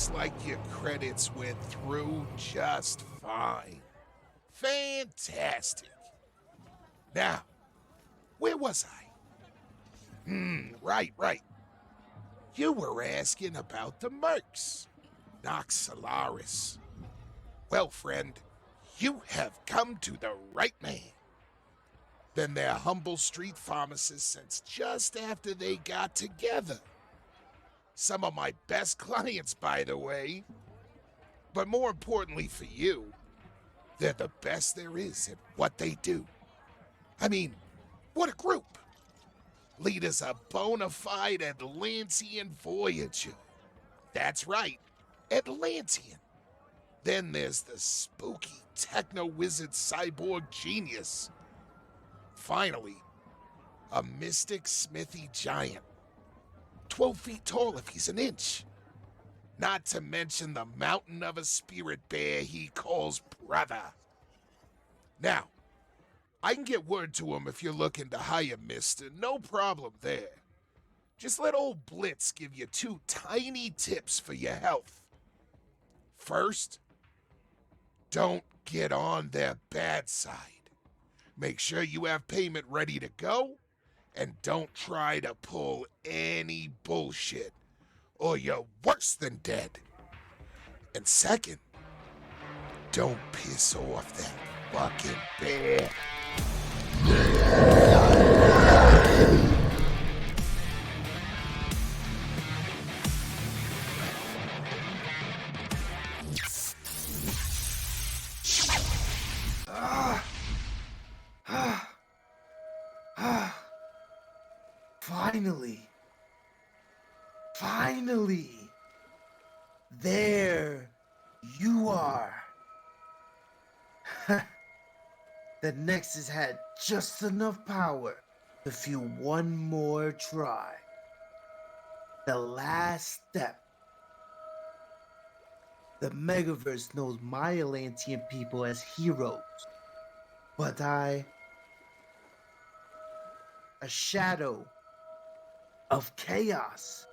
Looks like your credits went through just fine. Fantastic. Now, where was I? Right. You were asking about the mercs. Nox Solaris. Well, friend, you have come to the right man. Been their humble street pharmacist since just after they got together. Some of my best clients, by the way. But more importantly for you, they're the best there is at what they do. I mean, what a group. Leader's a bona fide Atlantean voyager. That's right, Atlantean. Then there's the spooky techno-wizard cyborg genius. Finally, a mystic smithy giant. 12 feet tall if he's an inch. Not to mention the mountain of a spirit bear he calls brother. Now, I can get word to him if you're looking to hire Mister. No problem there. Just let old Blitz give you 2 tiny tips for your health. First, don't get on their bad side. Make sure you have payment ready to go, and don't try to pull any bullshit, or you're worse than dead. And second, don't piss off that fucking bear. Finally, there you are. The Nexus had just enough power to fuel one more try. The last step. The Megaverse knows my Atlantean people as heroes, but a shadow of chaos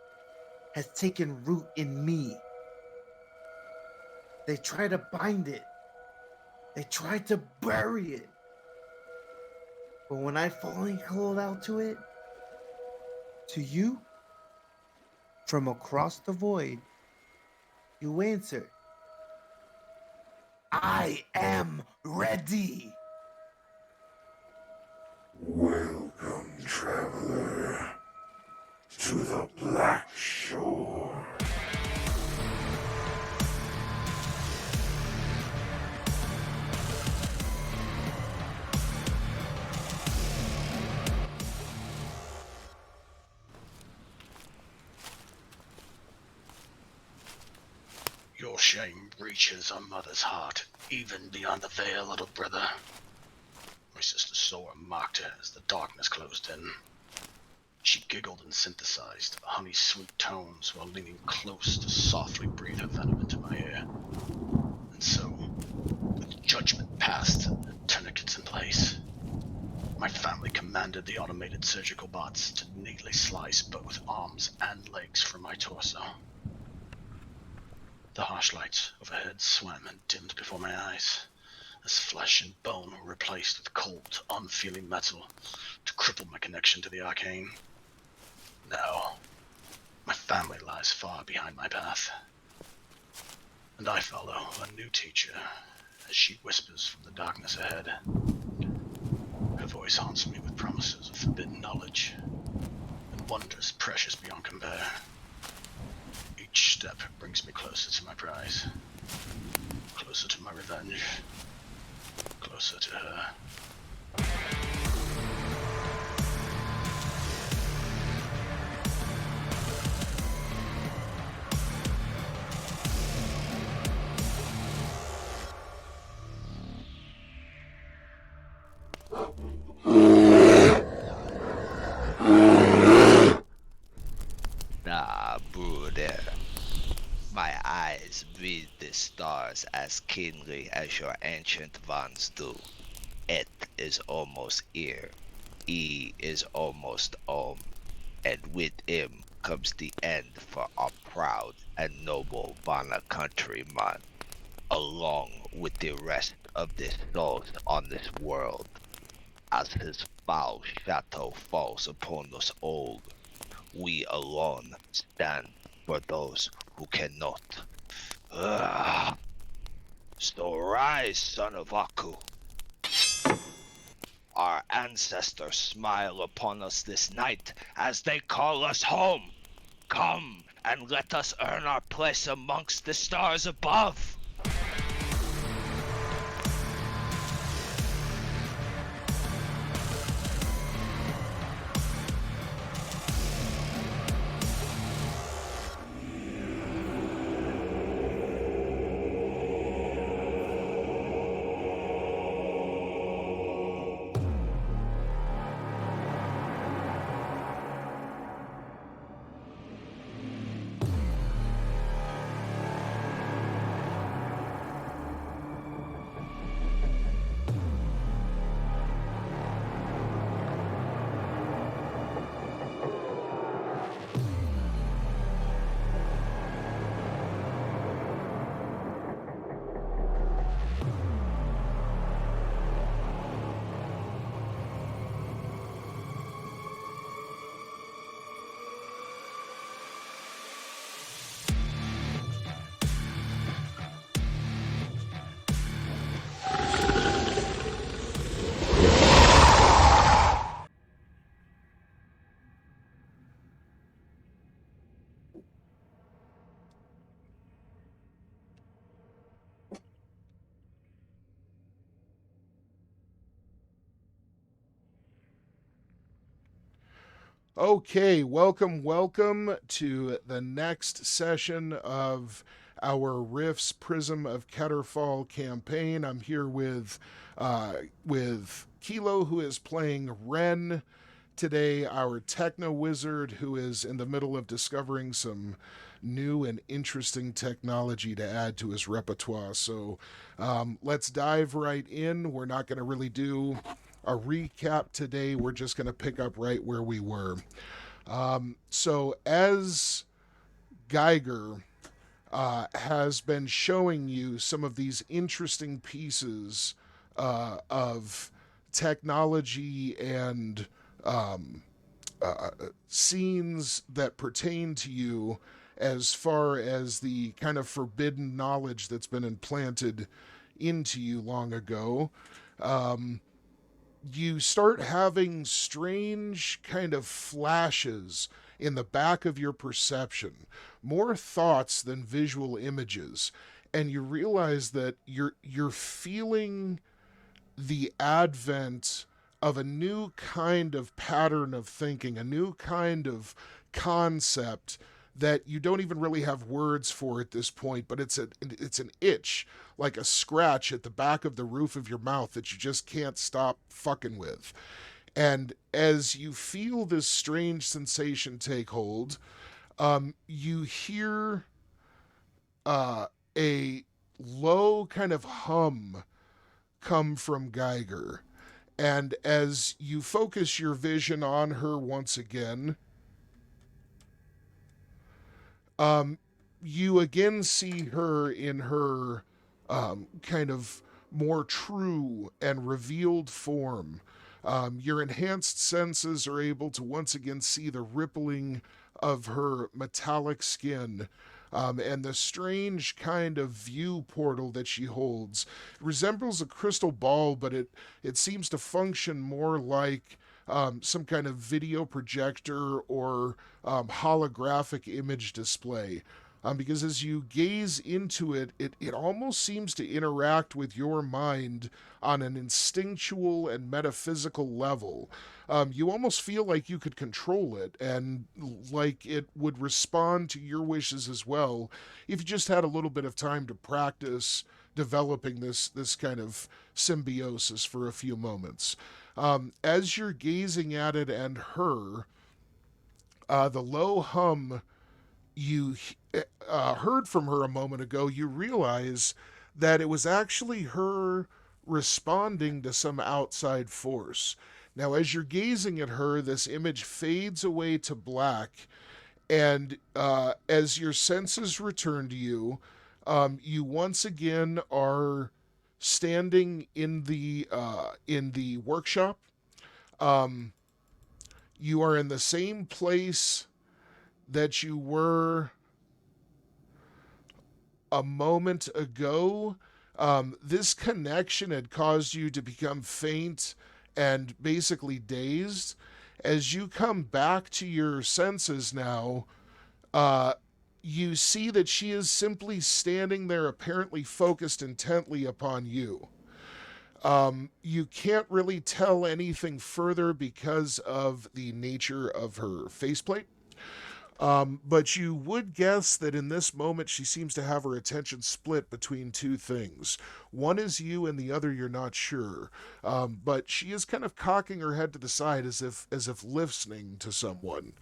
has taken root in me. They try to bind it. They try to bury it. But when I finally called out to it, to you, from across the void, you answered, I am ready. Welcome, traveler, to the Black Shore. Your shame reaches a mother's heart, even beyond the veil, little brother. My sister saw and mocked her as the darkness closed in. She giggled and synthesized honey-sweet tones while leaning close to softly breathe her venom into my ear. And so, with judgment passed and tourniquets in place, my family commanded the automated surgical bots to neatly slice both arms and legs from my torso. The harsh lights overhead swam and dimmed before my eyes, as flesh and bone were replaced with cold, unfeeling metal to cripple my connection to the arcane. Now, my family lies far behind my path, and I follow a new teacher as she whispers from the darkness ahead. Her voice haunts me with promises of forbidden knowledge and wonders precious beyond compare. Each step brings me closer to my prize, closer to my revenge, closer to her. Nah, brother. My eyes read the stars as keenly as your ancient ones do. It is almost here. E is almost home. And with him comes the end for our proud and noble Vana countryman, along with the rest of the souls on this world. As his foul shadow falls upon us all, we alone stand for those who cannot. Ugh. So rise, son of Aku. Our ancestors smile upon us this night as they call us home. Come and let us earn our place amongst the stars above. Okay, welcome to the next session of our Riffs Prism of KeterFall campaign. I'm here with Kilo, who is playing Ren today, our techno wizard, who is in the middle of discovering some new and interesting technology to add to his repertoire. So let's dive right in. We're not going to really do a recap today. We're just going to pick up right where we were. So as Geiger has been showing you some of these interesting pieces of technology and scenes that pertain to you as far as the kind of forbidden knowledge that's been implanted into you long ago, you start having strange kind of flashes in the back of your perception, more thoughts than visual images, and you realize that you're feeling the advent of a new kind of pattern of thinking, a new kind of concept that you don't even really have words for at this point, but it's an itch, like a scratch at the back of the roof of your mouth that you just can't stop fucking with. And as you feel this strange sensation take hold, you hear a low kind of hum come from Geiger. And as you focus your vision on her once again, you again see her in her kind of more true and revealed form. Your enhanced senses are able to once again see the rippling of her metallic skin, and the strange kind of view portal that she holds. It resembles a crystal ball, but it seems to function more like some kind of video projector or holographic image display. Because as you gaze into it, it almost seems to interact with your mind on an instinctual and metaphysical level. You almost feel like you could control it and like it would respond to your wishes as well if you just had a little bit of time to practice developing this kind of symbiosis for a few moments. As you're gazing at it and her, the low hum you heard from her a moment ago, you realize that it was actually her responding to some outside force. Now, as you're gazing at her, this image fades away to black, And as your senses return to you, you once again are standing in the workshop. Um, you are in the same place that you were a moment ago. This connection had caused you to become faint and basically dazed. As you come back to your senses now, uh, you see that she is simply standing there, apparently focused intently upon you. You can't really tell anything further because of the nature of her faceplate. But you would guess that in this moment she seems to have her attention split between two things. One is you, and the other you're not sure. But she is kind of cocking her head to the side as if listening to someone.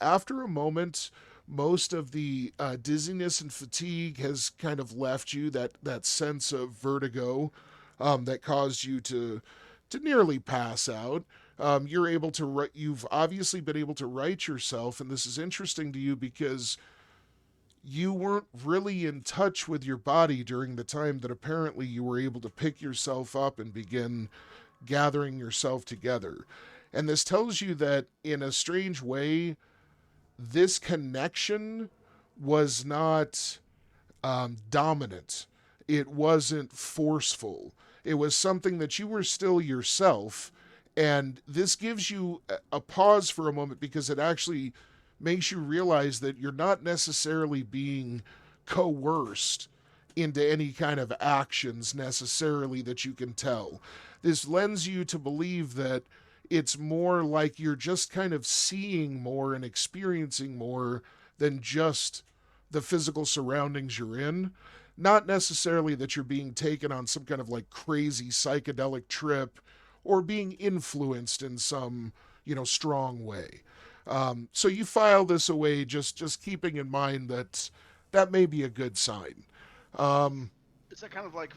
After a moment, most of the dizziness and fatigue has kind of left you. That sense of vertigo that caused you to nearly pass out. You're able to you've obviously been able to right yourself, and this is interesting to you because you weren't really in touch with your body during the time that apparently you were able to pick yourself up and begin gathering yourself together. And this tells you that in a strange way, this connection was not dominant. It wasn't forceful. It was something that you were still yourself. And this gives you a pause for a moment because it actually makes you realize that you're not necessarily being coerced into any kind of actions necessarily that you can tell. This lends you to believe that it's more like you're just kind of seeing more and experiencing more than just the physical surroundings you're in. Not necessarily that you're being taken on some kind of like crazy psychedelic trip or being influenced in some, strong way. So you file this away, just keeping in mind that that may be a good sign. Um, Is that kind of like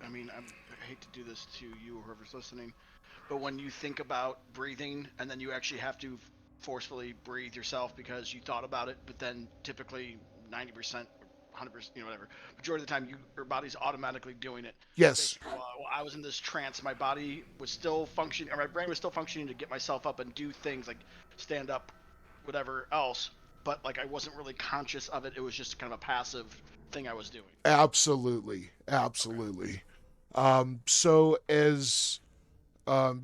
I mean, I hate to do this to you or whoever's listening, but when you think about breathing and then you actually have to forcefully breathe yourself because you thought about it, but then typically 90%, 100%, whatever, majority of the time your body's automatically doing it. yes, Basically, while I was in this trance, my body was still functioning, or my brain was still functioning to get myself up and do things like stand up, whatever else, but like I wasn't really conscious of it. It was just kind of a passive thing I was doing. absolutely, Okay. absolutely. So as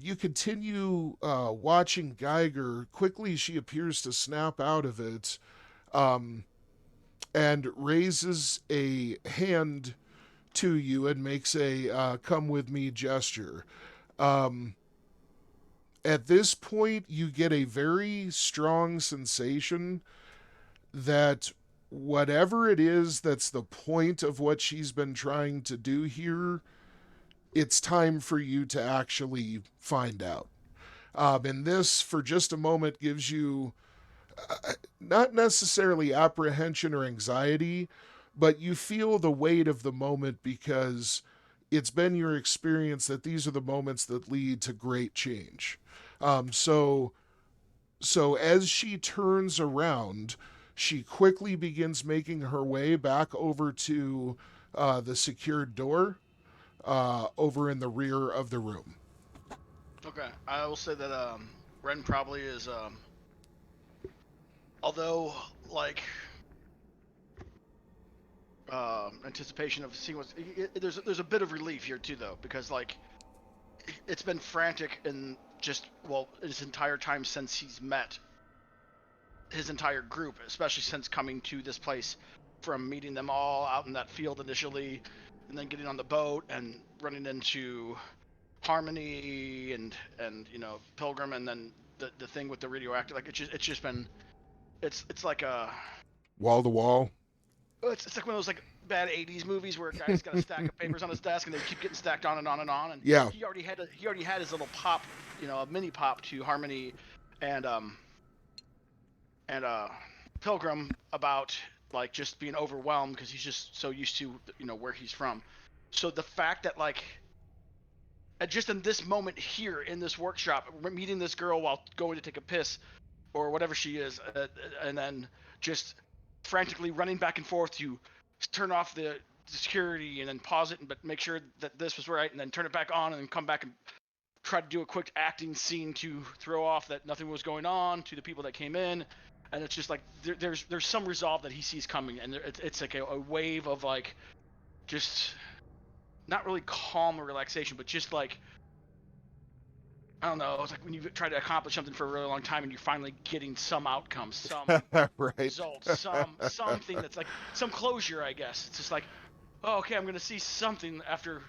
you continue watching Geiger, quickly she appears to snap out of it um, and raises a hand to you and makes a come with me gesture. Um, at this point, you get a very strong sensation that whatever it is that's the point of what she's been trying to do here, it's time for you to actually find out. And this, for just a moment, gives you not necessarily apprehension or anxiety, but you feel the weight of the moment because it's been your experience that these are the moments that lead to great change. Um, so, so as she turns around, she quickly begins making her way back over to the secured door over in the rear of the room. Okay. I will say that Ren probably is although like anticipation of seeing what's there's a bit of relief here too though because like it's been frantic and just his entire time since he's met his entire group, especially since coming to this place from meeting them all out in that field initially and then getting on the boat and running into Harmony and Pilgrim and then the thing with the radioactive, like it's just been it's like a Wall to wall. it's like one of those like bad 80s movies where a guy's got a stack of papers on his desk and they keep getting stacked on and on and on, and Yeah. he already had his little pop, a mini pop to Harmony and and Pilgrim about like just being overwhelmed because he's just so used to where he's from. So the fact that like just in this moment here in this workshop, meeting this girl while going to take a piss, or whatever she is, and then just frantically running back and forth to turn off the security and then pause it, but make sure that this was right, and then turn it back on, and then come back and try to do a quick acting scene to throw off that nothing was going on to the people that came in. And it's just like there's some resolve that he sees coming, and it's like a wave of like just not really calm or relaxation, but just like, I don't know, it's like when you try to accomplish something for a really long time and you're finally getting some outcome, some Right. results, something that's like some closure, I guess. It's just like, oh, okay, I'm gonna see something after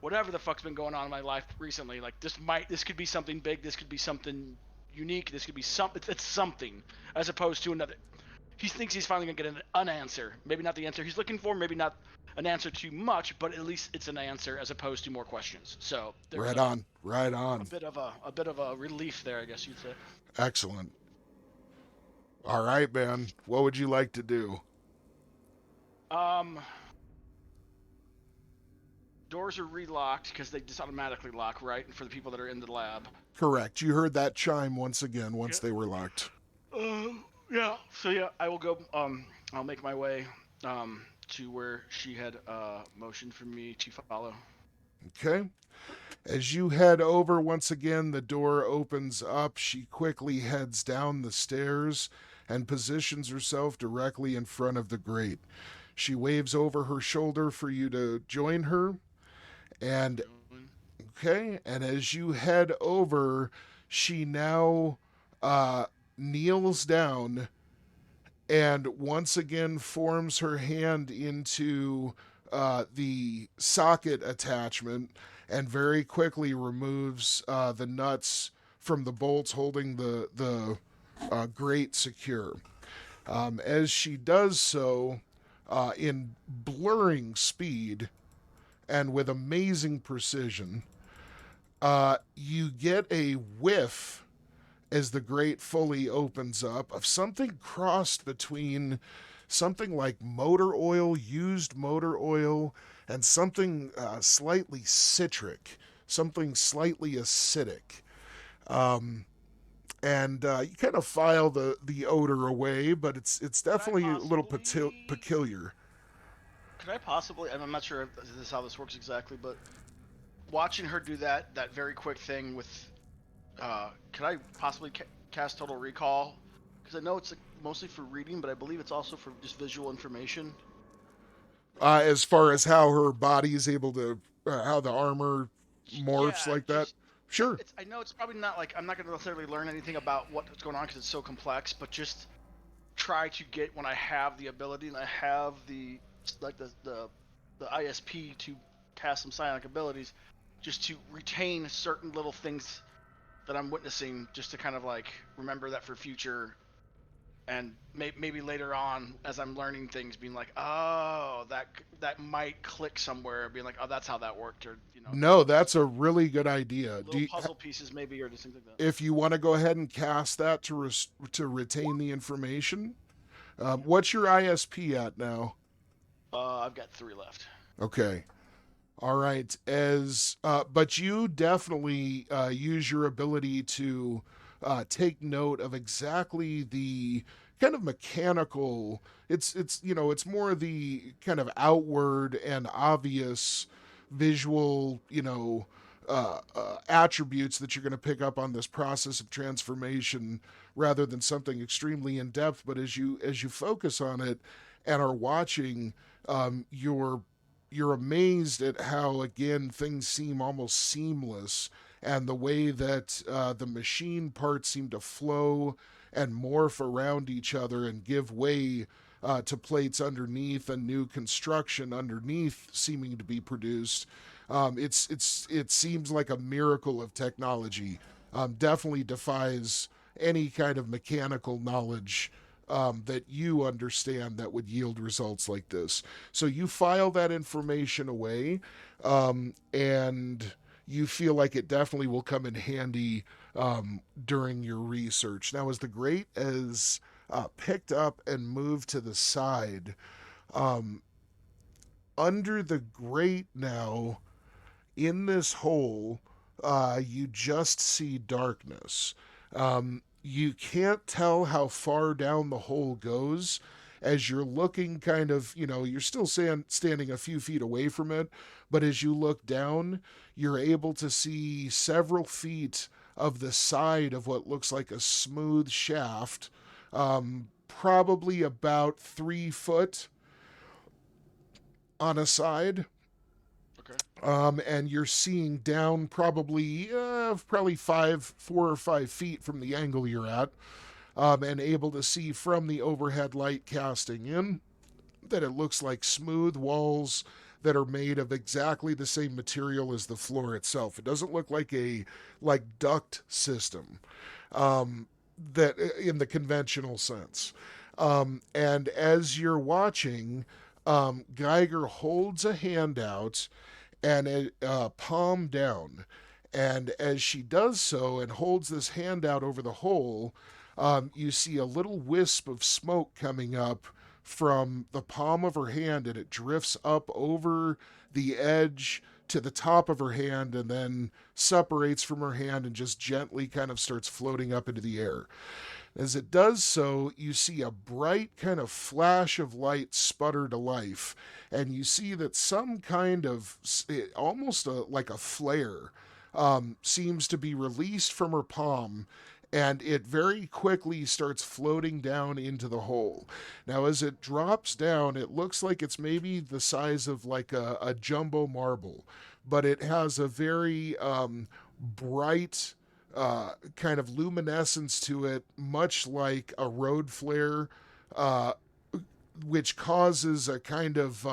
whatever the fuck's been going on in my life recently. Like this could be something big, this could be something unique, this could be something. It's something as opposed to another. He thinks he's finally gonna get an answer. Maybe not the answer he's looking for, maybe not an answer too much, but at least it's an answer as opposed to more questions. So Right on. a bit of a relief there, I guess you'd say. Excellent. All right, man. What would you like to do? Doors are relocked because they just automatically lock, right? And for the people that are in the lab. Correct. You heard that chime once again once they were locked. Yeah. So yeah, I will go. I'll make my way to where she had motioned for me to follow. Okay. As you head over once again, the door opens up. She quickly heads down the stairs and positions herself directly in front of the grate. She waves over her shoulder for you to join her. And okay, and as you head over, she now kneels down and once again forms her hand into the socket attachment and very quickly removes the nuts from the bolts holding the grate secure. As she does so, in blurring speed and with amazing precision, you get a whiff as the grate fully opens up of something crossed between something like motor oil, used motor oil, and something slightly citric, something slightly acidic. And you kind of file the odor away, but it's definitely a little peculiar. Could I possibly, and I'm not sure if this is how this works exactly, but watching her do that very quick thing with, could I possibly cast Total Recall? Because I know it's mostly for reading, but I believe it's also for just visual information. As far as how her body is able to, how the armor morphs like that? Sure. I know it's probably not like, I'm not going to necessarily learn anything about what's going on because it's so complex, but just try to get, when I have the ability and I have the ISP to cast some psionic abilities, just to retain certain little things that I'm witnessing, just to kind of like remember that for future, and maybe later on as I'm learning things, being like, oh, that might click somewhere, being like, oh, that's how that worked, or you know. No, that's a really good idea. Little puzzle pieces maybe, or just things like that. If you want to go ahead and cast that to retain the information, what's your ISP at now? I've got 3 left. Okay. All right. But you definitely use your ability to take note of exactly the kind of mechanical. It's more the kind of outward and obvious visual attributes that you're going to pick up on this process of transformation, rather than something extremely in depth. But as you focus on it and are watching, you're amazed at how, again, things seem almost seamless, and the way that the machine parts seem to flow and morph around each other and give way to plates underneath and new construction underneath seeming to be produced. It seems like a miracle of technology. Definitely defies any kind of mechanical knowledge that you understand that would yield results like this. So you file that information away, and you feel like it definitely will come in handy during your research. Now, as the grate is picked up and moved to the side, under the grate now, in this hole, you just see darkness. You can't tell how far down the hole goes as you're looking kind of, you're still standing a few feet away from it, but as you look down, you're able to see several feet of the side of what looks like a smooth shaft, probably about 3 foot on a side. Okay. And you're seeing down probably 4 or 5 feet from the angle you're at, and able to see from the overhead light casting in that it looks like smooth walls that are made of exactly the same material as the floor itself. It doesn't look like a duct system, that in the conventional sense. And as you're watching, Geiger holds a hand out and palm down. And as she does so and holds this hand out over the hole, you see a little wisp of smoke coming up from the palm of her hand, and it drifts up over the edge to the top of her hand and then separates from her hand and just gently kind of starts floating up into the air. As it does so, you see a bright kind of flash of light sputter to life, and you see that some kind of, like a flare, seems to be released from her palm, and it very quickly starts floating down into the hole. Now, as it drops down, it looks like it's maybe the size of like a jumbo marble, but it has a very bright kind of luminescence to it, much like a road flare, which causes a kind of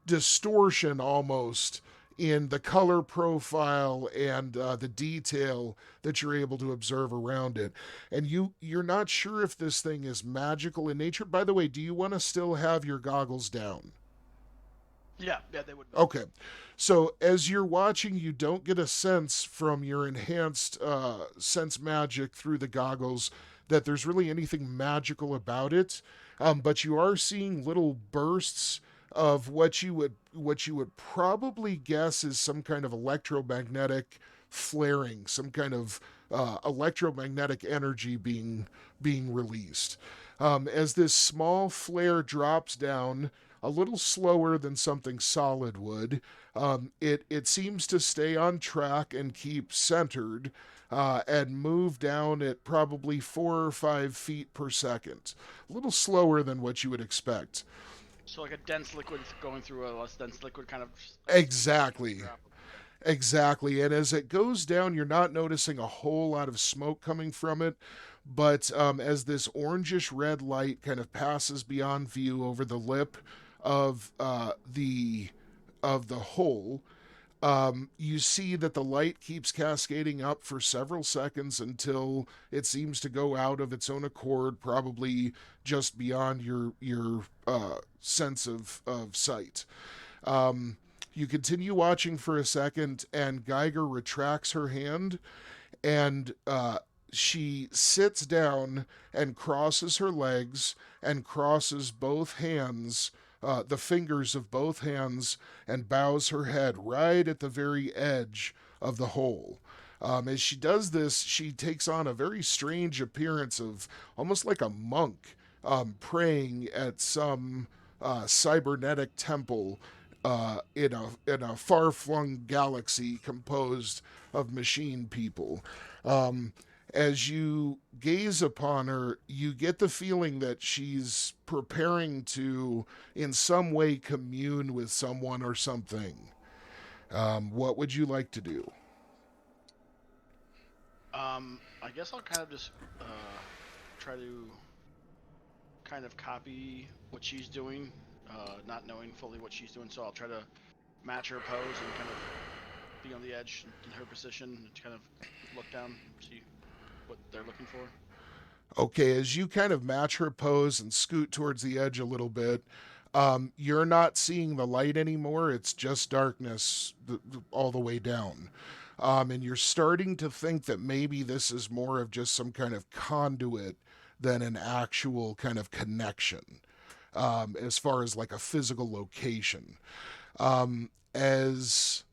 distortion almost in the color profile and the detail that you're able to observe around it. And you're not sure if this thing is magical in nature. By the way, do you want to still have your goggles down? Yeah, they would. Okay. So as you're watching, you don't get a sense from your enhanced sense magic through the goggles that there's really anything magical about it. But you are seeing little bursts of what you would probably guess is some kind of electromagnetic flaring, some kind of electromagnetic energy being released. As this small flare drops down a little slower than something solid would, it seems to stay on track and keep centered, and move down at probably 4 or 5 feet per second. A little slower than what you would expect. So like a dense liquid going through a less dense liquid kind of. Exactly. Exactly. And as it goes down, you're not noticing a whole lot of smoke coming from it. But as this orangish red light kind of passes beyond view over the lip of the hole, you see that the light keeps cascading up for several seconds until it seems to go out of its own accord, probably just beyond your sense of sight. You continue watching for a second, and Geiger retracts her hand, and she sits down and crosses her legs and crosses both hands, the fingers of both hands, and bows her head right at the very edge of the hole. As she does this, she takes on a very strange appearance of almost like a monk praying at some cybernetic temple in a far-flung galaxy composed of machine people. As you gaze upon her, you get the feeling that she's preparing to, in some way, commune with someone or something. What would you like to do? I guess I'll kind of just try to kind of copy what she's doing, not knowing fully what she's doing. So I'll try to match her pose and kind of be on the edge in her position and kind of look down and see what they're looking for. Okay, as you kind of match her pose and scoot towards the edge a little bit, you're not seeing the light anymore. It's just darkness all the way down. And you're starting to think that maybe this is more of just some kind of conduit than an actual kind of connection, as far as like a physical location. As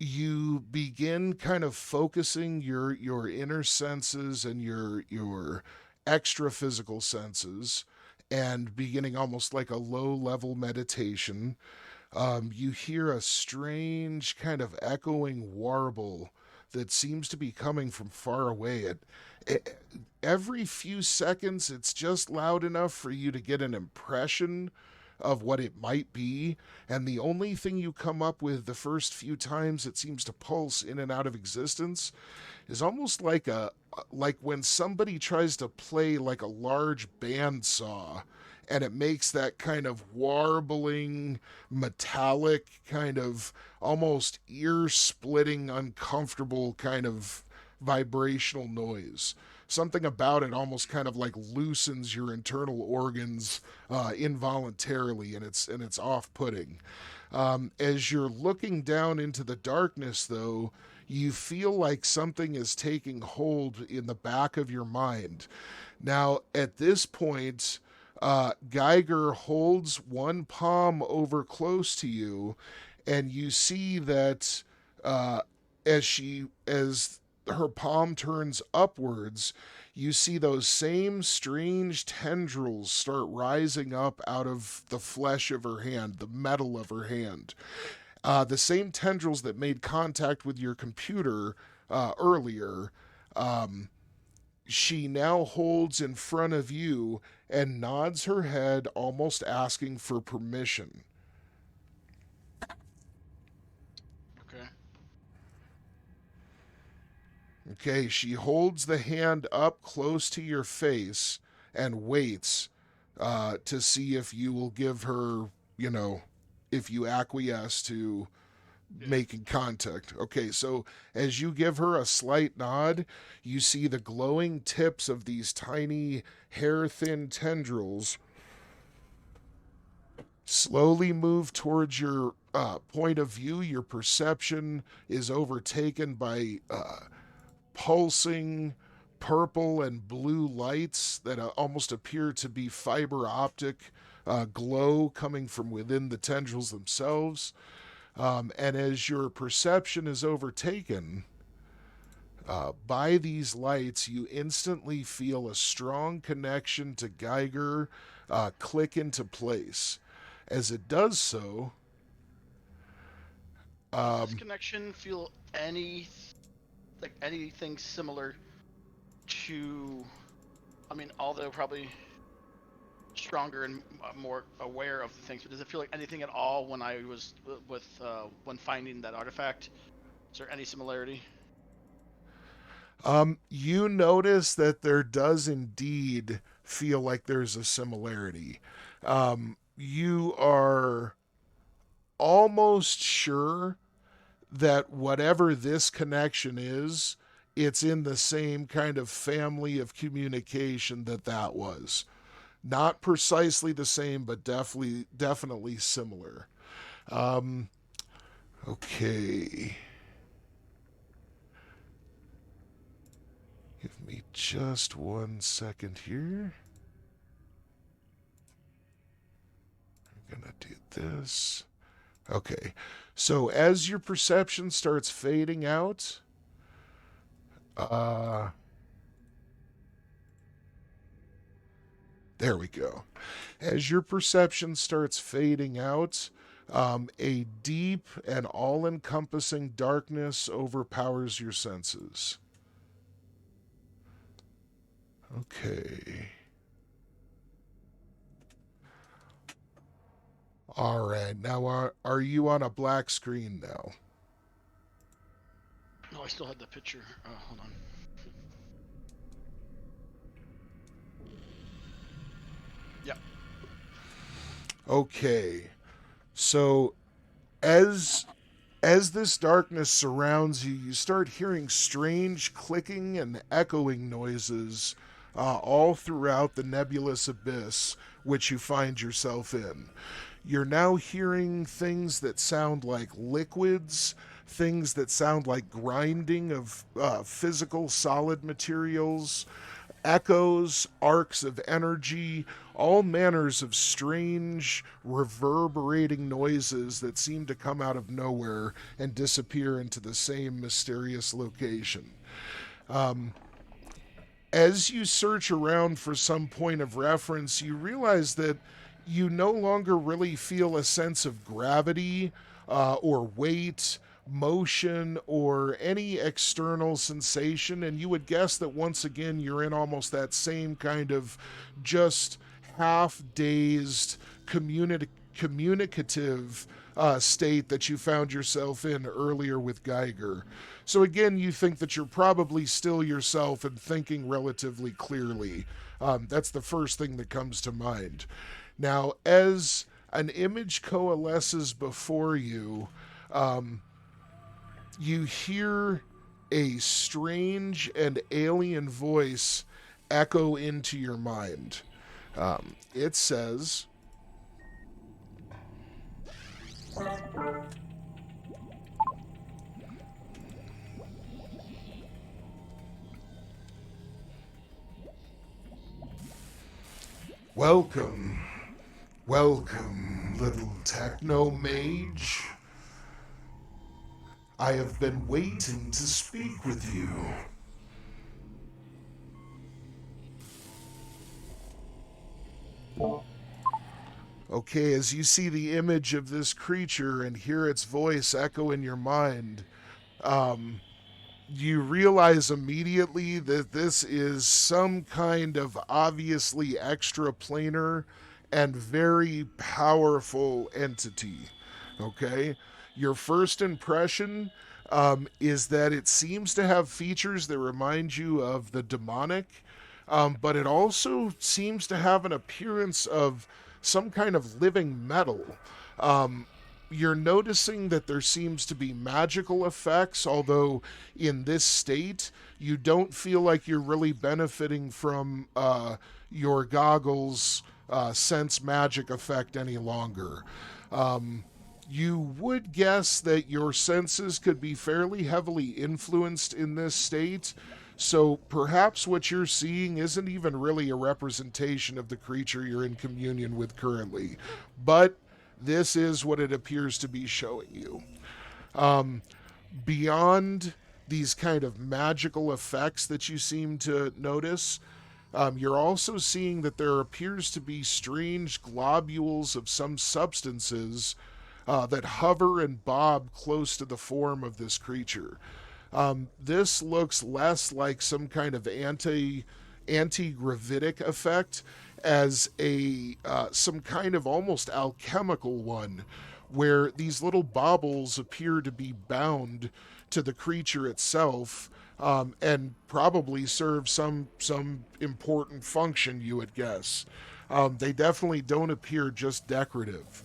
you begin kind of focusing your inner senses and your extra physical senses, and beginning almost like a low level meditation. You hear a strange kind of echoing warble that seems to be coming from far away. Every few seconds, it's just loud enough for you to get an impression of what it might be, and the only thing you come up with the first few times it seems to pulse in and out of existence is almost like when somebody tries to play like a large bandsaw, and it makes that kind of warbling, metallic, kind of almost ear-splitting, uncomfortable kind of vibrational noise. Something about it almost kind of like loosens your internal organs involuntarily, and it's off-putting. As you're looking down into the darkness, though, you feel like something is taking hold in the back of your mind. Now, at this point, Geiger holds one palm over close to you, and you see that as her palm turns upwards, you see those same strange tendrils start rising up out of the flesh of her hand, the metal of her hand. The same tendrils that made contact with your computer earlier. She now holds in front of you and nods her head, almost asking for permission. Okay. Okay, she holds the hand up close to your face and waits to see if you will give her, if you acquiesce to making contact. Okay, so as you give her a slight nod, you see the glowing tips of these tiny hair-thin tendrils slowly move towards your point of view. Your perception is overtaken by pulsing purple and blue lights that almost appear to be fiber optic glow coming from within the tendrils themselves. And as your perception is overtaken by these lights, you instantly feel a strong connection to Geiger click into place. As it does so, does this connection feel anything similar to? I mean, although probably stronger and more aware of the things, but does it feel like anything at all when I was when finding that artifact? Is there any similarity? You notice that there does indeed feel like there's a similarity. You are almost sure that whatever this connection is, it's in the same kind of family of communication that was. Not precisely the same, but definitely similar. Okay. Give me just 1 second here. I'm gonna do this. Okay. So as your perception starts fading out, there we go. As your perception starts fading out, a deep and all-encompassing darkness overpowers your senses. Okay. All right. Now, are you on a black screen now? No, I still had the picture. Hold on. Yeah. Okay. So, as this darkness surrounds you, you start hearing strange clicking and echoing noises all throughout the nebulous abyss which you find yourself in. You're now hearing things that sound like liquids, things that sound like grinding of physical solid materials, echoes, arcs of energy, all manners of strange, reverberating noises that seem to come out of nowhere and disappear into the same mysterious location. As you search around for some point of reference, you realize that you no longer really feel a sense of gravity or weight, motion, or any external sensation. And you would guess that once again, you're in almost that same kind of just half dazed, communicative state that you found yourself in earlier with Geiger. So again, you think that you're probably still yourself and thinking relatively clearly. That's the first thing that comes to mind. Now, as an image coalesces before you, you hear a strange and alien voice echo into your mind. It says, "Welcome, welcome, little techno mage. I have been waiting to speak with you." Okay, as you see the image of this creature and hear its voice echo in your mind, you realize immediately that this is some kind of obviously extraplanar and very powerful entity. Okay? Your first impression is that it seems to have features that remind you of the demonic, but it also seems to have an appearance of some kind of living metal. You're noticing that there seems to be magical effects, although in this state, you don't feel like you're really benefiting from your goggles' sense magic effect any longer. You would guess that your senses could be fairly heavily influenced in this state, so perhaps what you're seeing isn't even really a representation of the creature you're in communion with currently. But this is what it appears to be showing you. Beyond these kind of magical effects that you seem to notice, you're also seeing that there appears to be strange globules of some substances that hover and bob close to the form of this creature. This looks less like some kind of anti-gravitic effect as a some kind of almost alchemical one, where these little baubles appear to be bound to the creature itself, and probably serve some important function, you would guess. They definitely don't appear just decorative.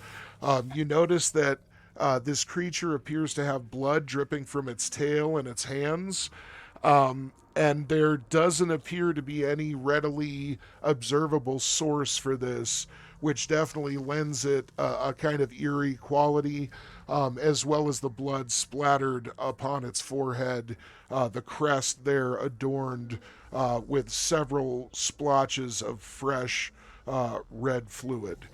You notice that this creature appears to have blood dripping from its tail and its hands, and there doesn't appear to be any readily observable source for this, which definitely lends it a kind of eerie quality, as well as the blood splattered upon its forehead, the crest there adorned with several splotches of fresh red fluid.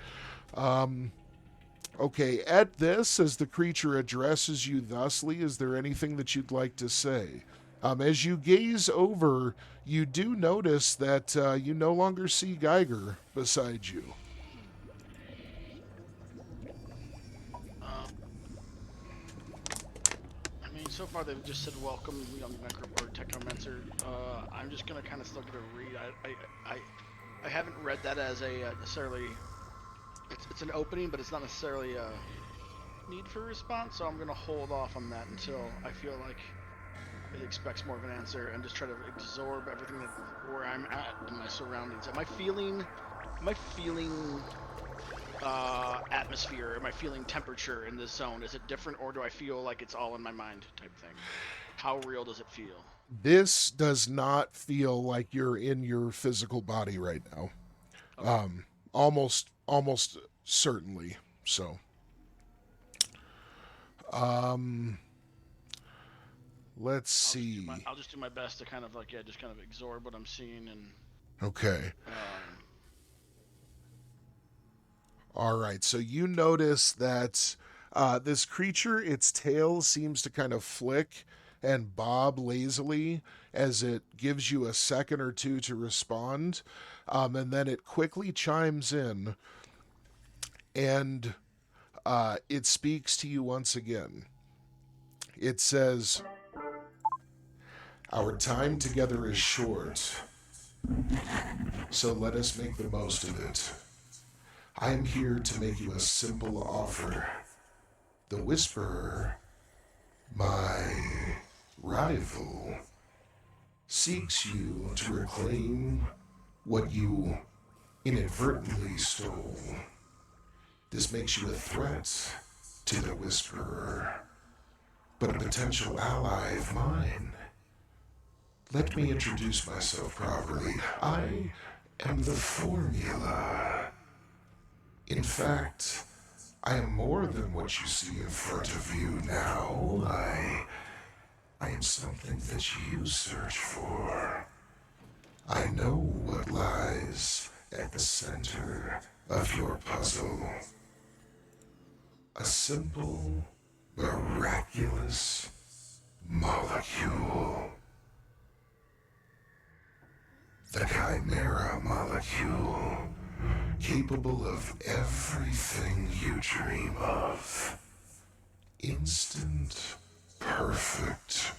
Okay, at this, as the creature addresses you thusly, is there anything that you'd like to say? As you gaze over, you do notice that you no longer see Geiger beside you. I mean, so far they've just said welcome, young necro or technomancer. I'm just gonna kind of still get a read. I haven't read that as a necessarily. It's an opening, but it's not necessarily a need for a response. So I'm gonna hold off on that until I feel like it expects more of an answer, and just try to absorb everything where I'm at in my surroundings. Am I feeling atmosphere? Am I feeling temperature in this zone? Is it different, or do I feel like it's all in my mind type thing? How real does it feel? This does not feel like you're in your physical body right now. Okay. Almost certainly. So, let's see. I'll just do my best to kind of just kind of absorb what I'm seeing and Okay. Um, All right. So you notice that this creature, its tail seems to kind of flick and bob lazily as it gives you a second or two to respond. And then it quickly chimes in and it speaks to you once again. It says, "Our time together is short, so let us make the most of it. I am here to make you a simple offer. The Whisperer, my rival, seeks you to reclaim what you inadvertently stole. This makes you a threat to the Whisperer, but a potential ally of mine. Let me introduce myself properly. I am the formula. In fact, I am more than what you see in front of you now. I am something that you search for. I know what lies at the center of your puzzle. A simple, miraculous molecule. The Chimera molecule, capable of everything you dream of. Instant, perfect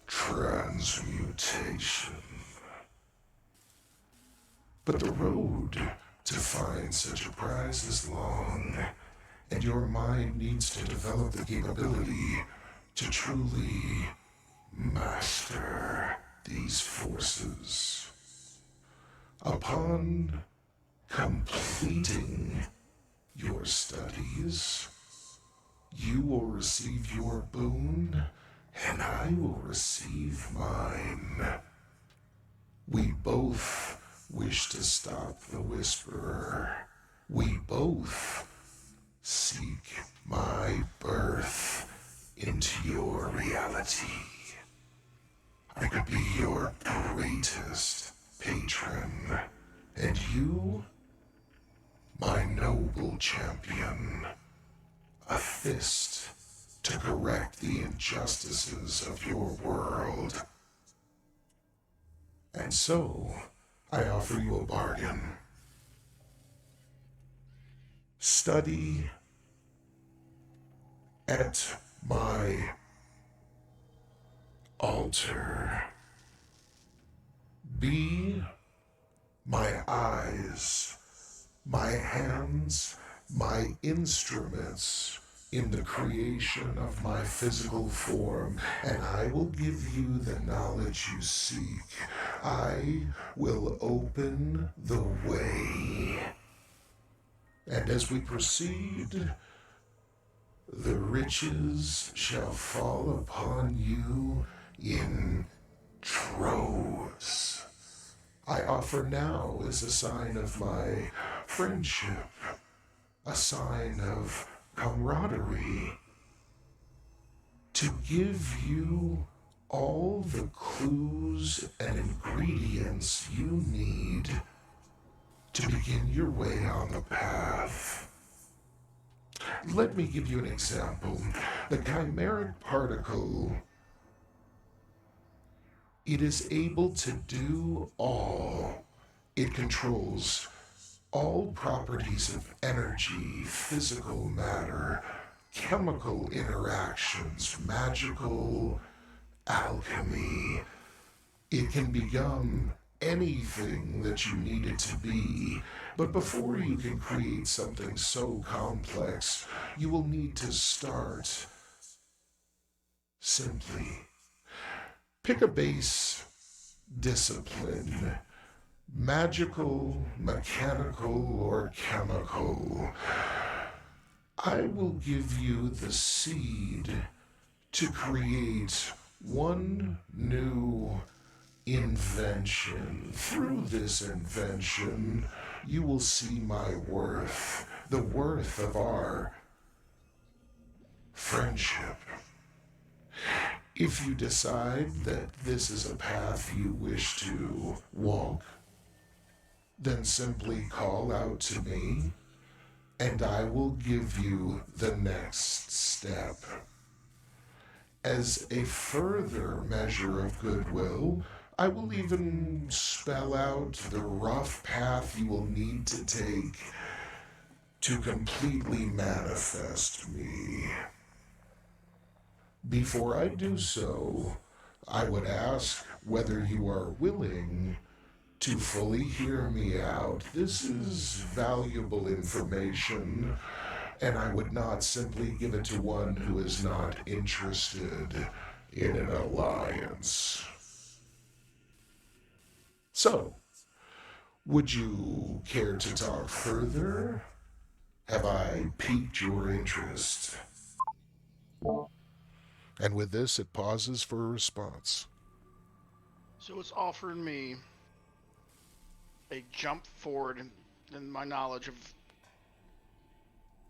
transmutation. But the road to find such a prize is long, and your mind needs to develop the capability to truly master these forces. Upon completing your studies, you will receive your boon, and I will receive mine. We both wish to stop the Whisperer. We both seek my birth into your reality. I could be your greatest patron, and you, my noble champion, a fist to correct the injustices of your world. And so, I offer you a bargain. Study at my altar. Be my eyes, my hands, my instruments in the creation of my physical form, and I will give you the knowledge you seek. I will open the way. And as we proceed, the riches shall fall upon you in troves. I offer now as a sign of my friendship, a sign of camaraderie, to give you all the clues and ingredients you need to begin your way on the path. Let me give you an example. The chimeric particle, it is able to do all. It controls all properties of energy, physical matter, chemical interactions, magical alchemy. It can become anything that you need it to be. But before you can create something so complex, you will need to start simply. Pick a base discipline. Magical, mechanical, or chemical. I will give you the seed to create one new invention. Through this invention, you will see my worth, the worth of our friendship. If you decide that this is a path you wish to walk, then simply call out to me, and I will give you the next step. As a further measure of goodwill, I will even spell out the rough path you will need to take to completely manifest me. Before I do so, I would ask whether you are willing to fully hear me out. This is valuable information, and I would not simply give it to one who is not interested in an alliance. So, would you care to talk further? Have I piqued your interest? And with this, it pauses for a response. So it's offering me a jump forward in my knowledge of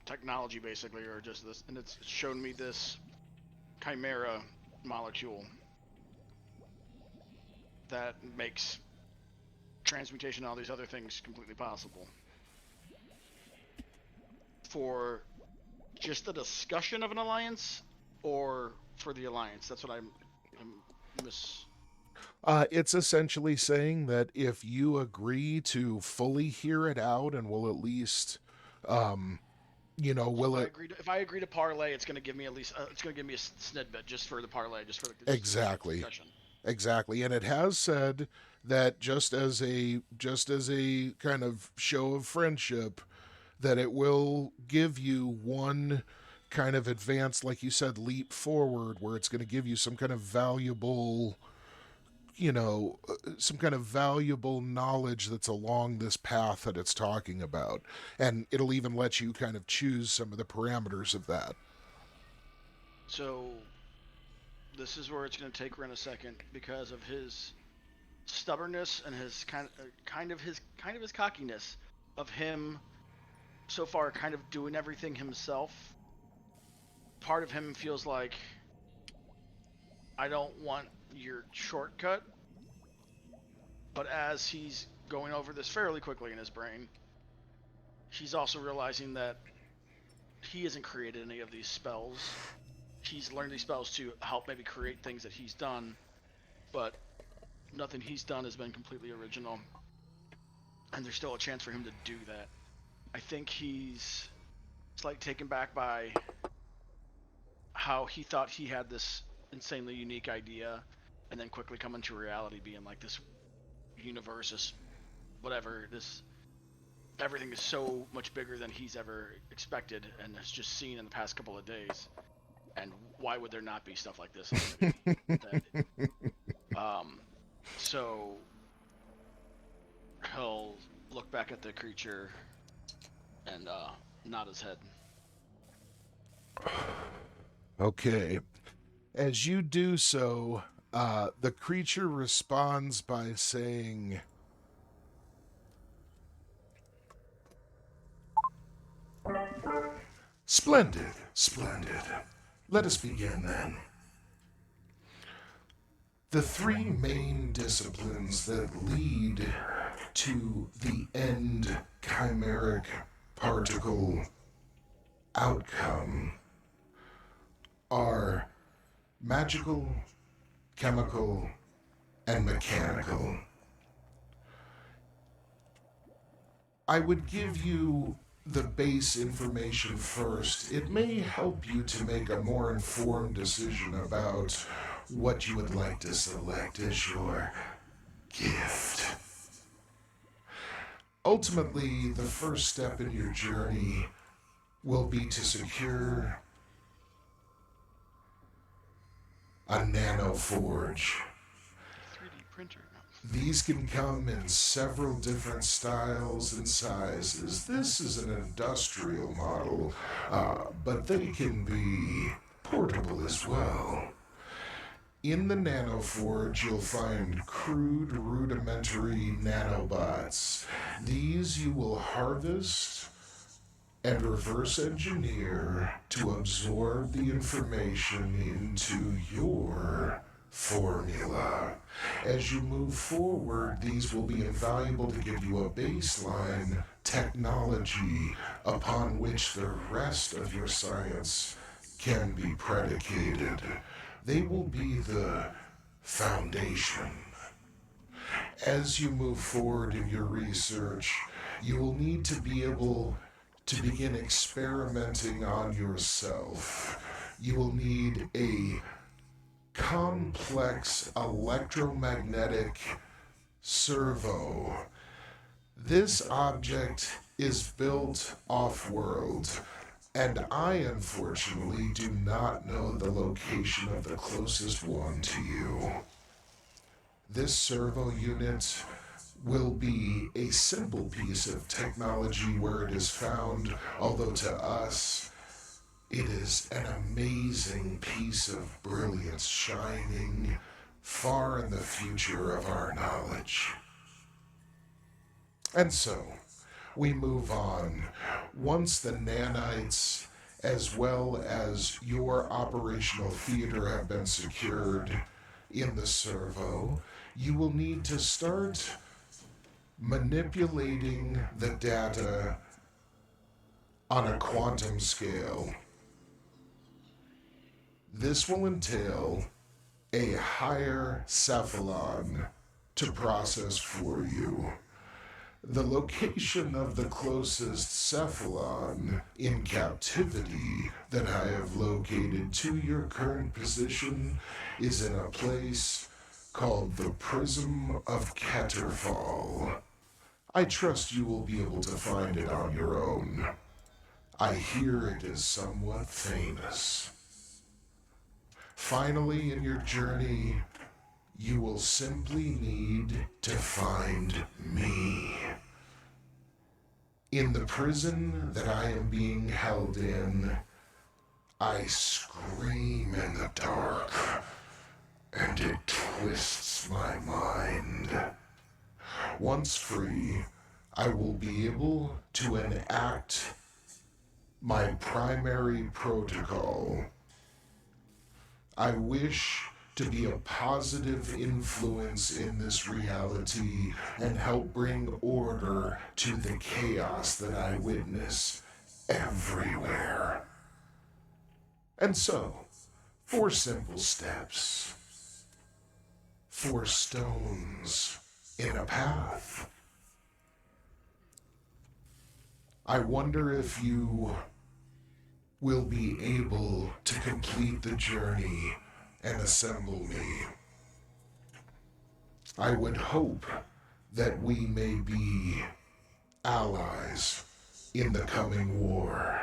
technology, basically, or just this, and it's shown me this chimera molecule that makes transmutation and all these other things completely possible. For just the discussion of an alliance, or for the alliance? That's what I'm It's essentially saying that if you agree to fully hear it out and will at least, if I agree to parlay, it's going to give me at least it's going to give me a snidbit just for the parlay, just for the Exactly. discussion. Exactly, and it has said that just as a kind of show of friendship, that it will give you one kind of advanced, like you said, leap forward, where it's going to give you some kind of valuable, some kind of valuable knowledge that's along this path that it's talking about, and it'll even let you kind of choose some of the parameters of that. So this is where it's going to take Ren a second because of his stubbornness and his kind of his cockiness of him so far kind of doing everything himself. Part of him feels like, I don't want your shortcut, but as he's going over this fairly quickly in his brain, he's also realizing that he hasn't created any of these spells. He's learned these spells to help maybe create things that he's done, but nothing he's done has been completely original, and there's still a chance for him to do that. I think he's slightly taken back by how he thought he had this insanely unique idea, and then quickly come into reality being like, this universe is whatever, everything is so much bigger than he's ever expected and has just seen in the past couple of days. And why would there not be stuff like this? So he'll look back at the creature and nod his head. Okay. As you do so, the creature responds by saying, Splendid, splendid. Let us begin then. The three main disciplines that lead to the end chimeric particle outcome are magical, chemical, and mechanical. I would give you the base information first. It may help you to make a more informed decision about what you would like to select as your gift. Ultimately, the first step in your journey will be to secure a nanoforge. 3D printer. These can come in several different styles and sizes. This is an industrial model, but they can be portable as well. In the nanoforge, you'll find crude, rudimentary nanobots. These you will harvest and reverse engineer to absorb the information into your formula. As you move forward, these will be invaluable to give you a baseline technology upon which the rest of your science can be predicated. They will be the foundation. As you move forward in your research, you will need to be able to begin experimenting on yourself. You will need a complex electromagnetic servo. This object is built off-world, and I unfortunately do not know the location of the closest one to you. This servo unit will be a simple piece of technology where it is found, although to us, it is an amazing piece of brilliance shining far in the future of our knowledge. And so, we move on. Once the nanites, as well as your operational theater, have been secured in the servo, you will need to start manipulating the data on a quantum scale. This will entail a higher cephalon to process for you. The location of the closest cephalon in captivity that I have located to your current position is in a place called the Prism of KeterFall. I trust you will be able to find it on your own. I hear it is somewhat famous. Finally, in your journey, you will simply need to find me. In the prison that I am being held in, I scream in the dark, and it twists my mind. Once free, I will be able to enact my primary protocol. I wish to be a positive influence in this reality and help bring order to the chaos that I witness everywhere. And so, 4 simple steps, 4 stones in a path. I wonder if you will be able to complete the journey and assemble me. I would hope that we may be allies in the coming war.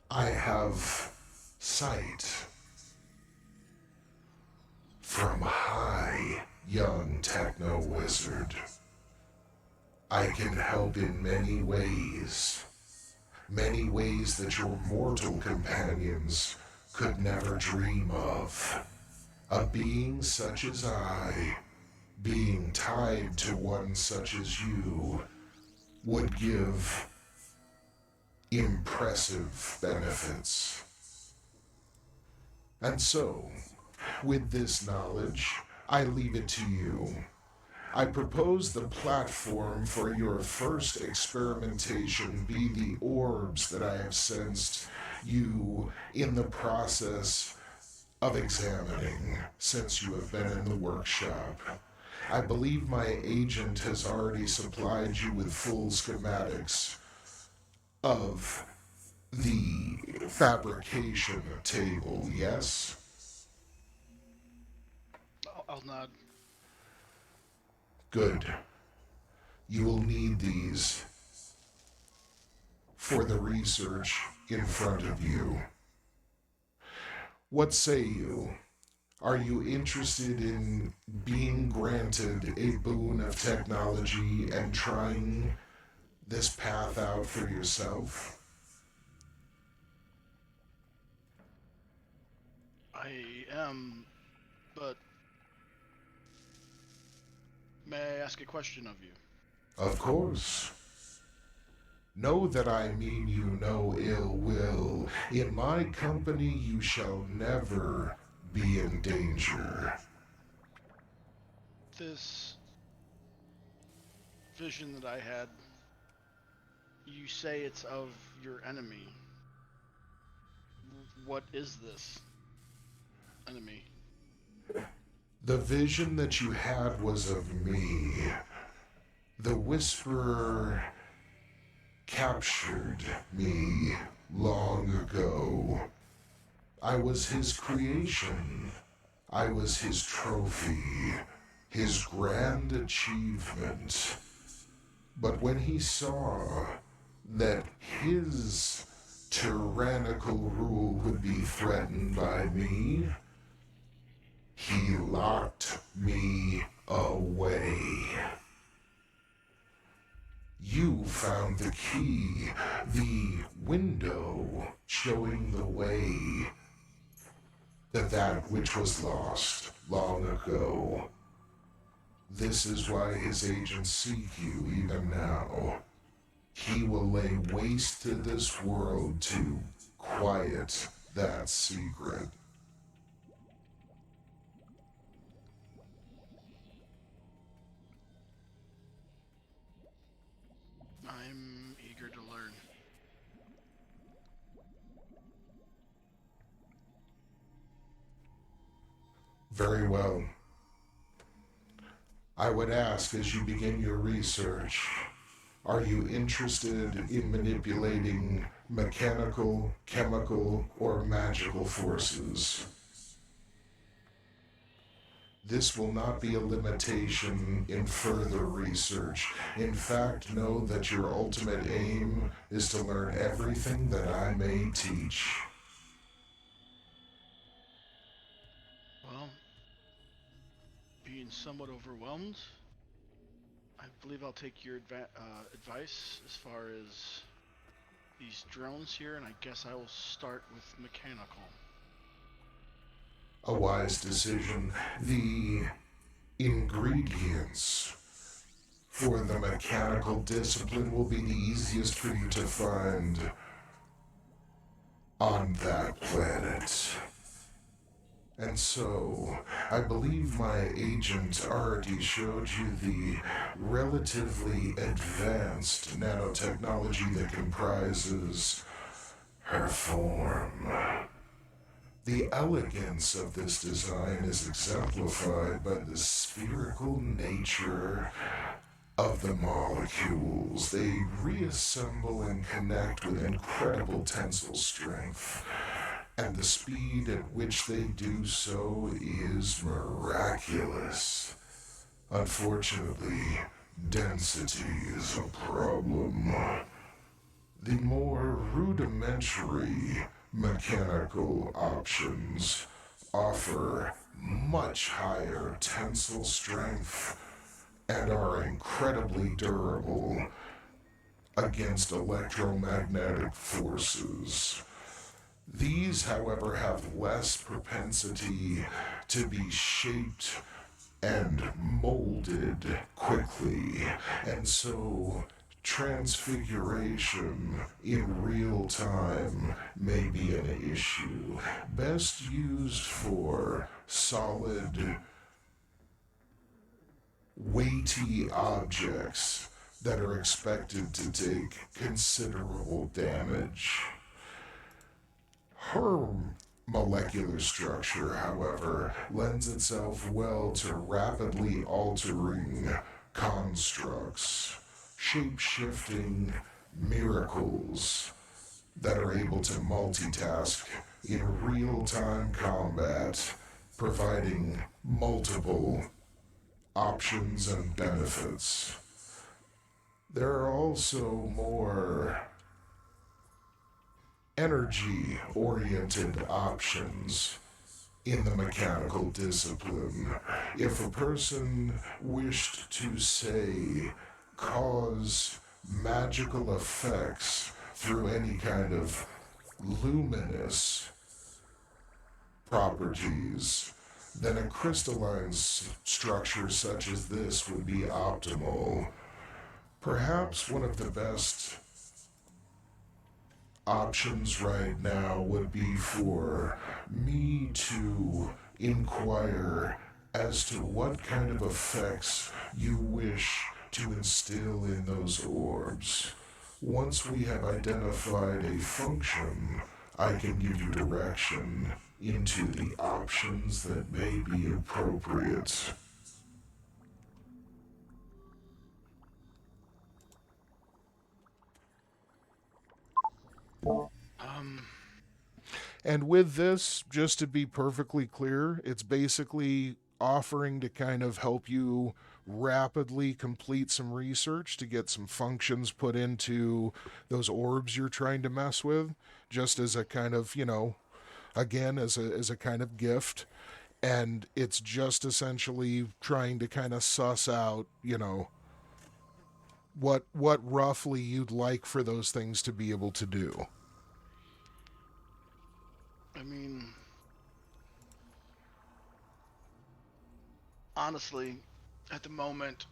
I have sight from high, young techno-wizard. I can help in many ways that your mortal companions could never dream of. A being such as I, being tied to one such as you, would give impressive benefits. And so, with this knowledge, I leave it to you. I propose the platform for your first experimentation be the orbs that I have sensed you in the process of examining since you have been in the workshop. I believe my agent has already supplied you with full schematics of the fabrication table, yes? I'll nod. Good. You will need these for the research in front of you. What say you? Are you interested in being granted a boon of technology and trying this path out for yourself? I am, but may I ask a question of you? Of course. Know that I mean you no ill will. In my company you shall never be in danger. This vision that I had, you say it's of your enemy. What is this enemy? The vision that you had was of me. The Whisperer captured me long ago. I was his creation. I was his trophy, his grand achievement. But when he saw that his tyrannical rule would be threatened by me, he locked me away. You found the key, the window showing the way to that which was lost long ago. This is why his agents seek you even now. He will lay waste to this world to quiet that secret. I'm eager to learn. Very well. I would ask, as you begin your research, are you interested in manipulating mechanical, chemical, or magical forces? This will not be a limitation in further research. In fact, know that your ultimate aim is to learn everything that I may teach. Well, being somewhat overwhelmed, I believe I'll take your advice as far as these drones here, and I guess I will start with mechanical. A wise decision. The ingredients for the mechanical discipline will be the easiest for you to find on that planet. And so, I believe my agent already showed you the relatively advanced nanotechnology that comprises her form. The elegance of this design is exemplified by the spherical nature of the molecules. They reassemble and connect with incredible tensile strength, and the speed at which they do so is miraculous. Unfortunately, density is a problem. The more rudimentary mechanical options offer much higher tensile strength and are incredibly durable against electromagnetic forces. These, however, have less propensity to be shaped and molded quickly, and so transfiguration in real time may be an issue. Best used for solid, weighty objects that are expected to take considerable damage. Her molecular structure, however, lends itself well to rapidly altering constructs, shape-shifting miracles that are able to multitask in real-time combat, providing multiple options and benefits. There are also more energy-oriented options in the mechanical discipline. If a person wished to, say, cause magical effects through any kind of luminous properties, then a crystalline structure such as this would be optimal. Perhaps one of the best options right now would be for me to inquire as to what kind of effects you wish to instill in those orbs. Once we have identified a function, I can give you direction into the options that may be appropriate. And with this, just to be perfectly clear, it's basically offering to kind of help you rapidly complete some research to get some functions put into those orbs you're trying to mess with, just as a kind of, again, as a kind of gift. And it's just essentially trying to kind of suss out, what roughly you'd like for those things to be able to do. I mean, honestly, at the moment,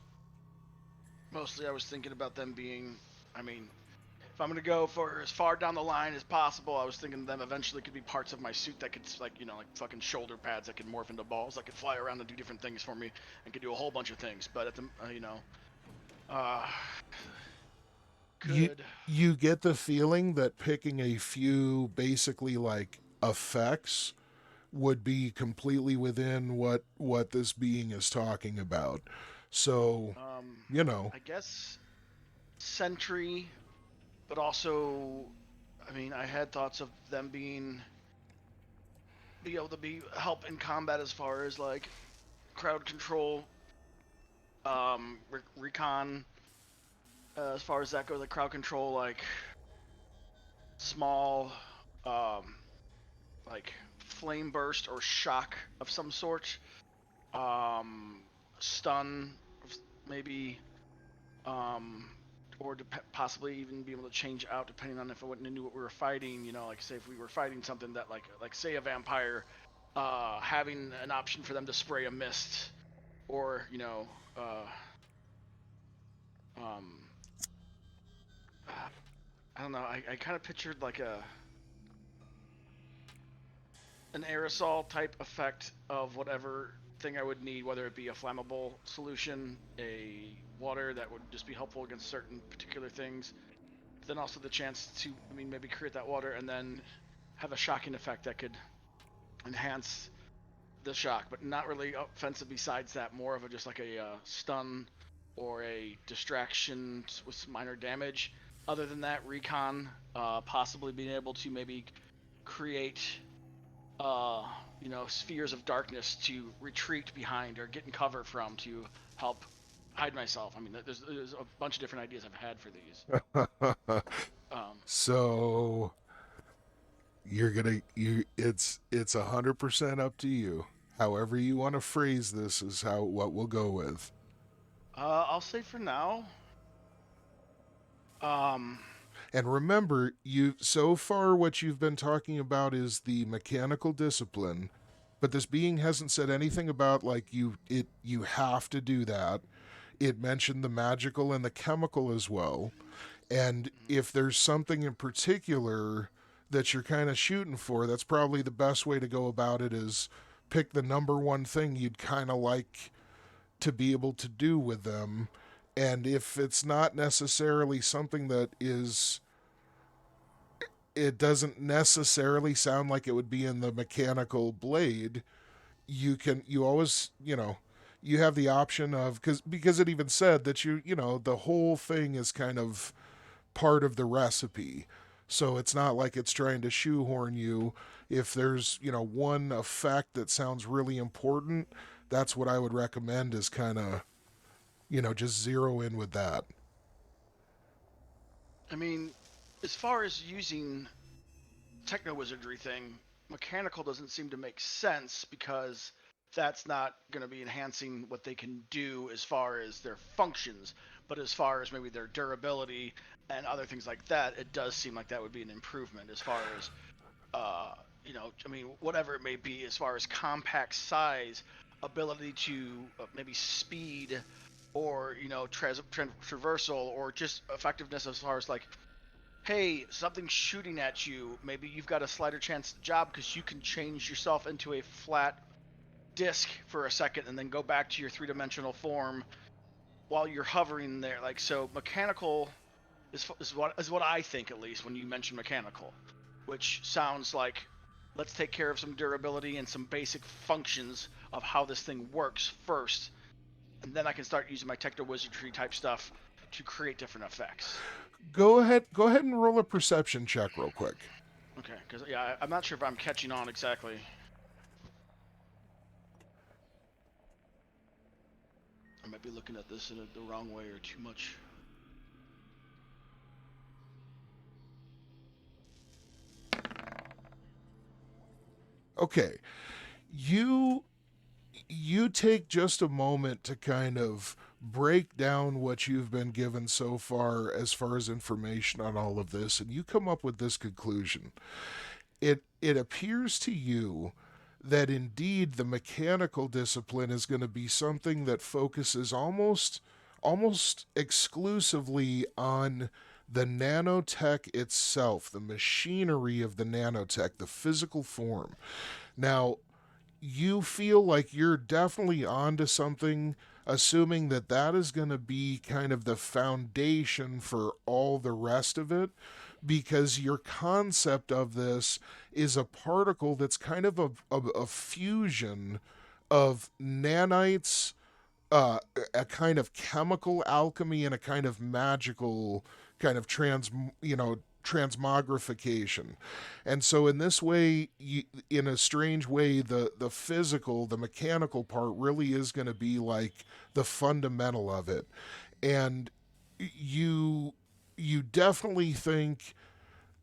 mostly I was thinking about them being, I mean, if I'm going to go for as far down the line as possible, I was thinking them eventually could be parts of my suit that could, like fucking shoulder pads that could morph into balls that could fly around and do different things for me and could do a whole bunch of things. But at the, You get the feeling that picking a few basically like effects would be completely within what this being is talking about. So, I guess sentry, but also, I mean, I had thoughts of them be able to help in combat as far as like crowd control, recon. As far as that goes, like crowd control, like small, like flame burst or shock of some sort, stun, maybe, or possibly even be able to change out depending on if I went and knew what we were fighting. Like say if we were fighting something that like say a vampire, having an option for them to spray a mist, or I don't know. I kind of pictured like an aerosol type effect of whatever thing I would need, whether it be a flammable solution, a water that would just be helpful against certain particular things. Then also the chance to, maybe create that water and then have a shocking effect that could enhance the shock, but not really offensive besides that. More of just like a stun or a distraction with some minor damage. Other than that, recon, possibly being able to maybe create, spheres of darkness to retreat behind or get in cover from to help hide myself. There's a bunch of different ideas I've had for these. So it's 100% up to you. However you want to phrase this is what we'll go with. I'll say for now. And remember, so far what you've been talking about is the mechanical discipline, but this being hasn't said anything about like you have to do that. It mentioned the magical and the chemical as well. And if there's something in particular that you're kind of shooting for, that's probably the best way to go about it is pick the number one thing you'd kind of like to be able to do with them. And if it's not necessarily something that it doesn't necessarily sound like it would be in the mechanical blade, you always, you have the option of, because it even said that the whole thing is kind of part of the recipe. So it's not like it's trying to shoehorn you. If there's, one effect that sounds really important, that's what I would recommend is kind of, just zero in with that. As far as using techno-wizardry thing, mechanical doesn't seem to make sense because that's not going to be enhancing what they can do as far as their functions, but as far as maybe their durability and other things like that, it does seem like that would be an improvement as far as, whatever it may be, as far as compact size, ability to maybe speed, or traversal, or just effectiveness as far as like, hey, something's shooting at you, maybe you've got a slighter chance at the job because you can change yourself into a flat disc for a second and then go back to your three-dimensional form while you're hovering there. Like, so mechanical is what I think, at least, when you mention mechanical, which sounds like let's take care of some durability and some basic functions of how this thing works first, and then I can start using my techno-wizardry type stuff to create different effects. Go ahead and roll a perception check real quick. Okay, because yeah, I'm not sure if I'm catching on exactly. I might be looking at this in the wrong way or too much. Okay. You take just a moment to kind of break down what you've been given so far as information on all of this, and you come up with this conclusion. It appears to you that indeed the mechanical discipline is going to be something that focuses almost exclusively on the nanotech itself, the machinery of the nanotech, the physical form. Now, you feel like you're definitely onto something, assuming that that is going to be kind of the foundation for all the rest of it, because your concept of this is a particle that's kind of a fusion of nanites, a kind of chemical alchemy, and a kind of magical kind of transmogrification. And so in this way, in a strange way, the physical, the mechanical part really is going to be like the fundamental of it. And you definitely think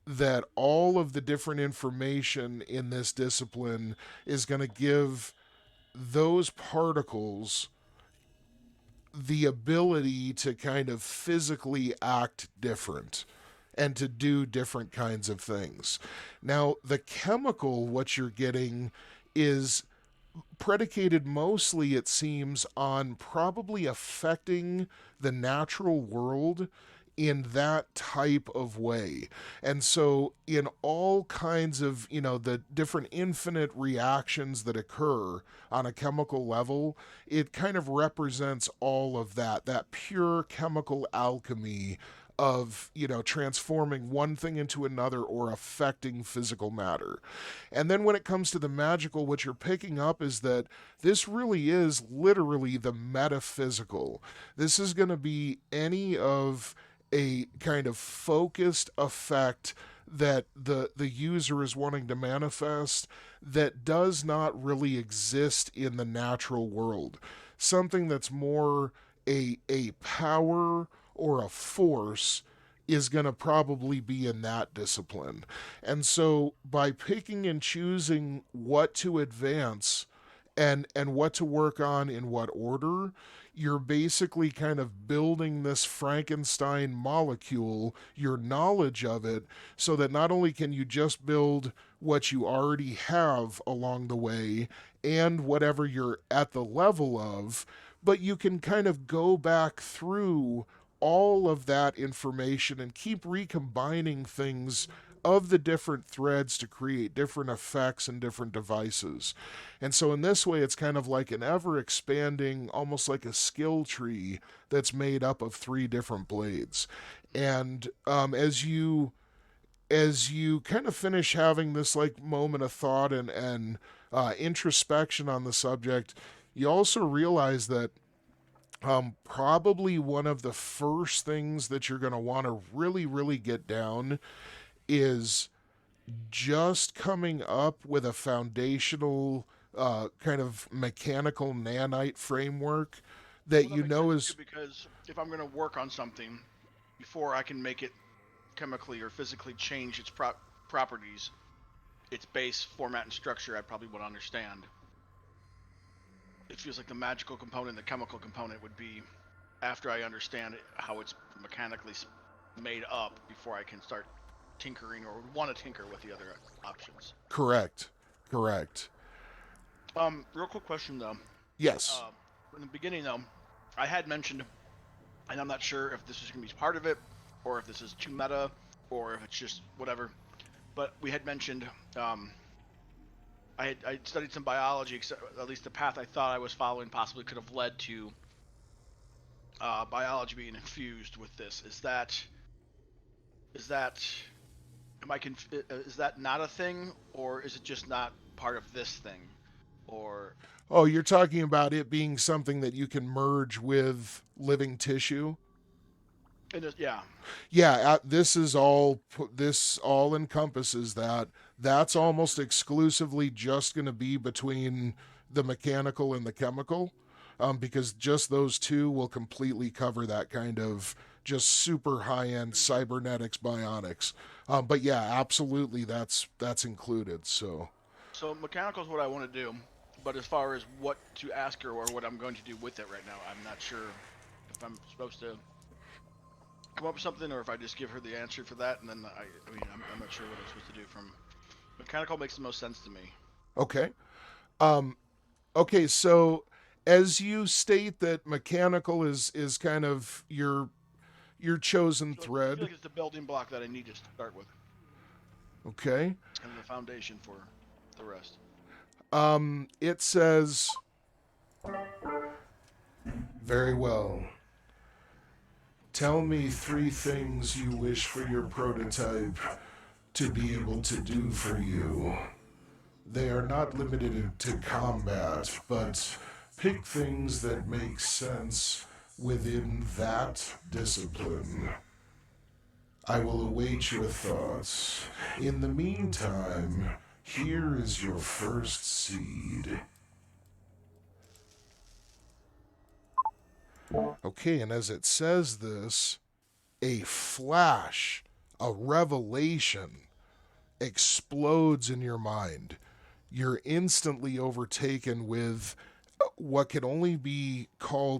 that all of the different information in this discipline is going to give those particles the ability to kind of physically act different and to do different kinds of things. Now, the chemical, what you're getting, is predicated mostly, it seems, on probably affecting the natural world in that type of way. And so in all kinds of, the different infinite reactions that occur on a chemical level, it kind of represents all of that pure chemical alchemy of, transforming one thing into another or affecting physical matter. And then when it comes to the magical, what you're picking up is that this really is literally the metaphysical. This is going to be any of a kind of focused effect that the user is wanting to manifest that does not really exist in the natural world. Something that's more a power or a force is going to probably be in that discipline. And so by picking and choosing what to advance and what to work on in what order, you're basically kind of building this Frankenstein molecule, your knowledge of it, so that not only can you just build what you already have along the way and whatever you're at the level of, but you can kind of go back through all of that information and keep recombining things of the different threads to create different effects and different devices. And so in this way, it's kind of like an ever-expanding, almost like a skill tree that's made up of 3 different blades. And as you kind of finish having this like moment of thought and introspection on the subject, you also realize that probably one of the first things that you're going to want to really, really get down is just coming up with a foundational kind of mechanical nanite framework that is... Because if I'm going to work on something, before I can make it chemically or physically change its properties, its base format and structure, I probably would understand. It feels like the magical component, the chemical component would be after I understand how it's mechanically made up before I can start tinkering or want to tinker with the other options. Correct. Real quick question though. Yes. In the beginning though, I had mentioned, and I'm not sure if this is going to be part of it, or if this is too meta, or if it's just whatever, but we had mentioned I studied some biology, except at least the path I thought I was following possibly could have led to biology being infused with this. Is that is that not a thing, or is it just not part of this thing, or? Oh, you're talking about it being something that you can merge with living tissue? Yeah. Yeah, this all encompasses that. That's almost exclusively just going to be between the mechanical and the chemical, because just those two will completely cover that kind of just super high-end cybernetics bionics. But yeah, absolutely, that's included. So Mechanical is what I want to do, but as far as what to ask her or what I'm going to do with it right now, I'm not sure if I'm supposed to come up with something, or if I just give her the answer for that, and then I'm not sure what I'm supposed to do. From mechanical makes the most sense to me. okay. Okay, so as you state that mechanical is kind of your chosen I feel thread. like it's the building block that I need to start with. Okay. It's kind of the foundation for the rest. It says, Very well. Tell me 3 things you wish for your prototype to be able to do for you. They are not limited to combat, but pick things that make sense within that discipline. I will await your thoughts. In the meantime, here is your first seed. okay, and as it says this, a flash, a revelation explodes in your mind. You're instantly overtaken with what can only be called